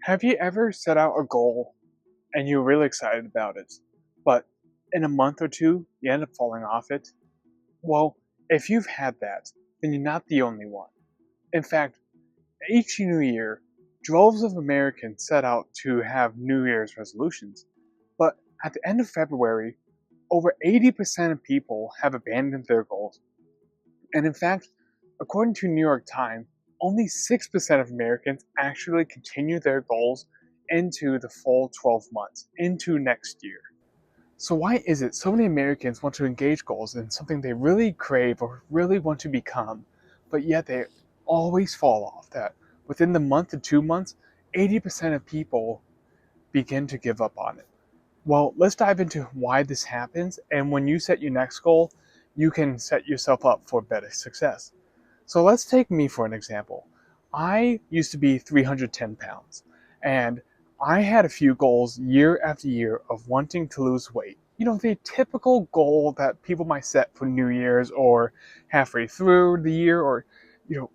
Have you ever set out a goal and you're really excited about it, but in a month or two, you end up falling off it? Well, if you've had that, then you're not the only one. In fact, each new year, droves of Americans set out to have New Year's resolutions. But at the end of February, over 80% of people have abandoned their goals. And in fact, according to New York Times, only 6% of Americans actually continue their goals into the full 12 months, into next year. So, why is it so many Americans want to engage goals in something they really crave or really want to become, but yet they always fall off? That within the month to 2 months, 80% of people begin to give up on it. Well, let's dive into why this happens, and when you set your next goal, you can set yourself up for better success. So let's take me for an example. I used to be 310 pounds, and I had a few goals year after year of wanting to lose weight. You know, the typical goal that people might set for New Year's or halfway through the year, or, you know,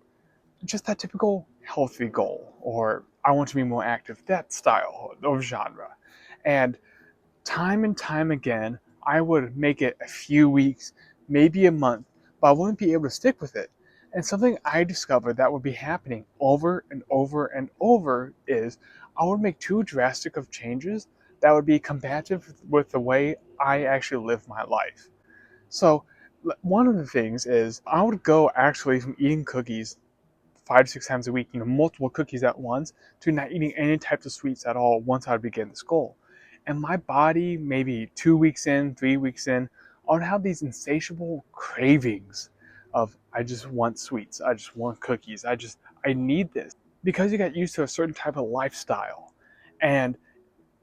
just that typical healthy goal, or I want to be more active, that style of genre. And time and time again, I would make it a few weeks, maybe a month, but I wouldn't be able to stick with it. And something I discovered that would be happening over and over and over is I would make too drastic of changes that would be compatible with the way I actually live my life. So, one of the things is I would go actually from eating cookies 5 to 6 times a week, multiple cookies at once, to not eating any types of sweets at all once I begin this goal. And my body, maybe 2 weeks in, 3 weeks in, I would have these insatiable cravings of I just want sweets, I just want cookies, I need this. Because you got used to a certain type of lifestyle. And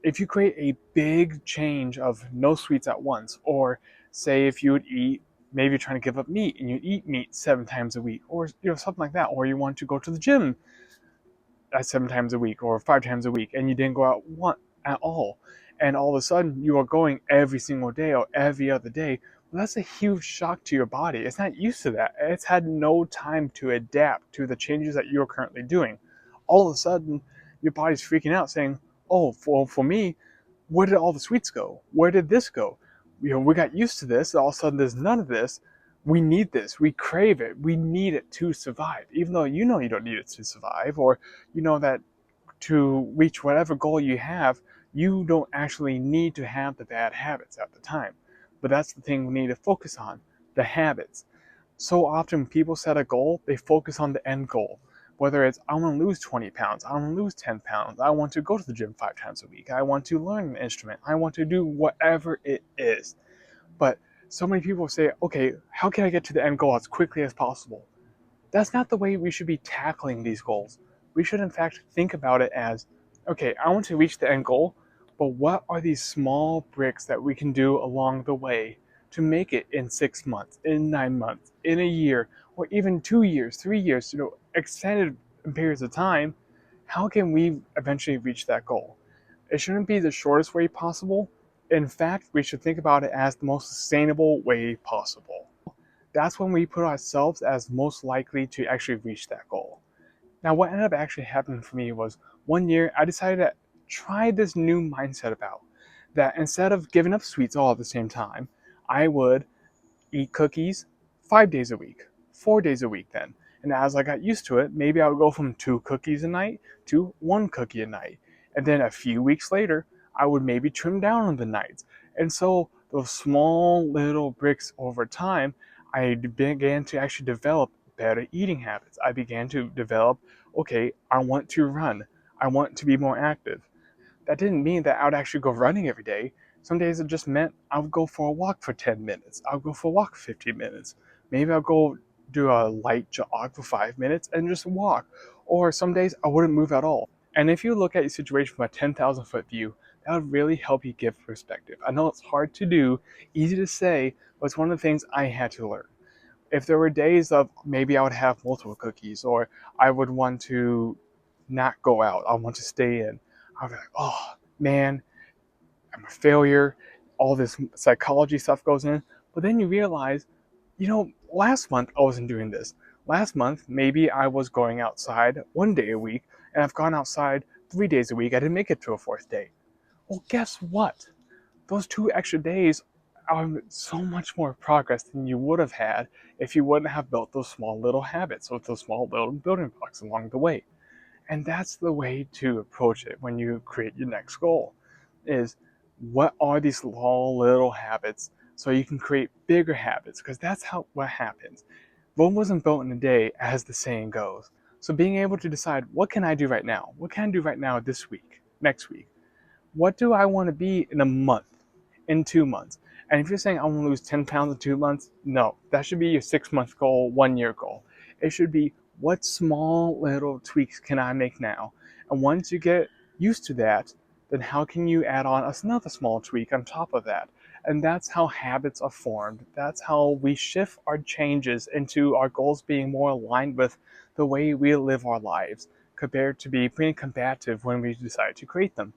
if you create a big change of no sweets at once, or say if you would eat, maybe you're trying to give up meat and you eat meat 7 times a week, or something like that, or you want to go to the gym 7 times a week or 5 times a week, and you didn't go out one at all, and all of a sudden you are going every single day or every other day. Well, that's a huge shock to your body. It's not used to that. It's had no time to adapt to the changes that you're currently doing. All of a sudden, your body's freaking out, saying, "Oh, for me, where did all the sweets go? Where did this go? We got used to this. All of a sudden, there's none of this. We need this. We crave it. We need it to survive." Even though you know you don't need it to survive, or you know that to reach whatever goal you have, you don't actually need to have the bad habits at the time. But that's the thing we need to focus on, the habits. So often people set a goal, they focus on the end goal. Whether it's I want to lose 20 pounds, I want to lose 10 pounds, I want to go to the gym 5 times a week, I want to learn an instrument, I want to do whatever it is. But so many people say, okay, how can I get to the end goal as quickly as possible? That's not the way we should be tackling these goals. We should, in fact, think about it as, okay, I want to reach the end goal, but what are these small bricks that we can do along the way to make it in 6 months, in 9 months, in a year, or even 2 years, 3 years, extended periods of time? How can we eventually reach that goal? It shouldn't be the shortest way possible. In fact, we should think about it as the most sustainable way possible. That's when we put ourselves as most likely to actually reach that goal. Now, what ended up actually happening for me was one year I decided to try this new mindset about that instead of giving up sweets all at the same time, I would eat cookies 5 days a week, 4 days a week then. And as I got used to it, maybe I would go from 2 cookies a night to 1 cookie a night. And then a few weeks later, I would maybe trim down on the nights. And so those small little bricks over time, I began to actually develop better eating habits. I began to develop, okay, I want to run. I want to be more active. That didn't mean that I would actually go running every day. Some days it just meant I would go for a walk for 10 minutes. I would go for a walk for 15 minutes. Maybe I'll go do a light jog for 5 minutes and just walk. Or some days I wouldn't move at all. And if you look at your situation from a 10,000-foot view, that would really help you give perspective. I know it's hard to do, easy to say, but it's one of the things I had to learn. If there were days of maybe I would have multiple cookies, or I would want to not go out, I want to stay in, I'd be like, oh man, I'm a failure. All this psychology stuff goes in. But then you realize, last month I wasn't doing this. Last month, maybe I was going outside 1 day a week, and I've gone outside 3 days a week, I didn't make it to a fourth day. Well, guess what? Those 2 extra days are so much more progress than you would have had if you wouldn't have built those small little habits or those small little building blocks along the way. And that's the way to approach it when you create your next goal is what are these small little habits so you can create bigger habits, because that's how what happens. Rome wasn't built in a day, as the saying goes. So being able to decide, what can I do right now? What can I do right now this week, next week? What do I want to be in a month, in 2 months? And if you're saying I want to lose 10 pounds in 2 months, no, that should be your 6 month goal, 1 year goal. It should be, what small little tweaks can I make now? And once you get used to that, then how can you add on another small tweak on top of that? And that's how habits are formed. That's how we shift our changes into our goals being more aligned with the way we live our lives, compared to be pretty combative when we decide to create them.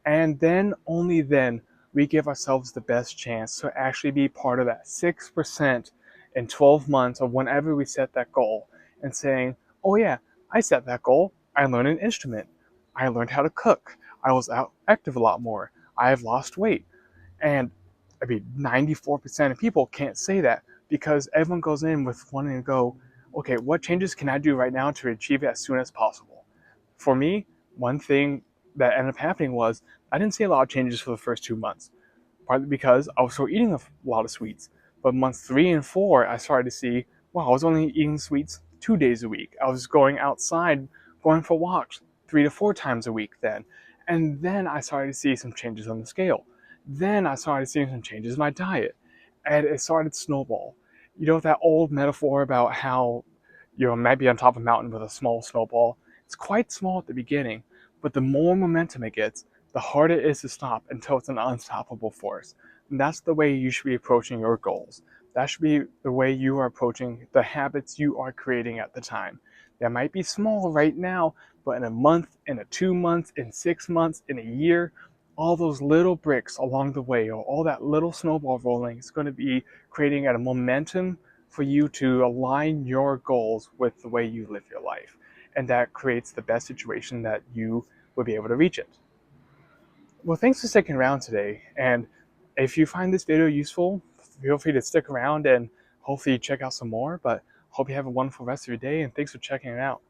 And then, only then, we give ourselves the best chance to actually be part of that 6% in 12 months or whenever we set that goal, and saying, oh yeah, I set that goal. I learned an instrument. I learned how to cook. I was out active a lot more. I have lost weight. And I mean, 94% of people can't say that because everyone goes in with wanting to go, okay, what changes can I do right now to achieve it as soon as possible? For me, one thing that ended up happening was I didn't see a lot of changes for the first 2 months, partly because I was still eating a lot of sweets. But months 3 and 4, I started to see, wow, I was only eating sweets 2 days a week. I was going outside, going for walks 3 to 4 times a week then. And then I started to see some changes on the scale. Then I started seeing some changes in my diet. And it started to snowball. You know that old metaphor about how you might be on top of a mountain with a small snowball? It's quite small at the beginning, but the more momentum it gets, the harder it is to stop until it's an unstoppable force. And that's the way you should be approaching your goals. That should be the way you are approaching the habits you are creating at the time. They might be small right now, but in a month, in a 2 months, in 6 months, in a year, all those little bricks along the way, or all that little snowball rolling, is going to be creating a momentum for you to align your goals with the way you live your life. And that creates the best situation that you will be able to reach it. Well, thanks for sticking around today. And if you find this video useful, feel free to stick around and hopefully check out some more. But hope you have a wonderful rest of your day, and thanks for checking it out.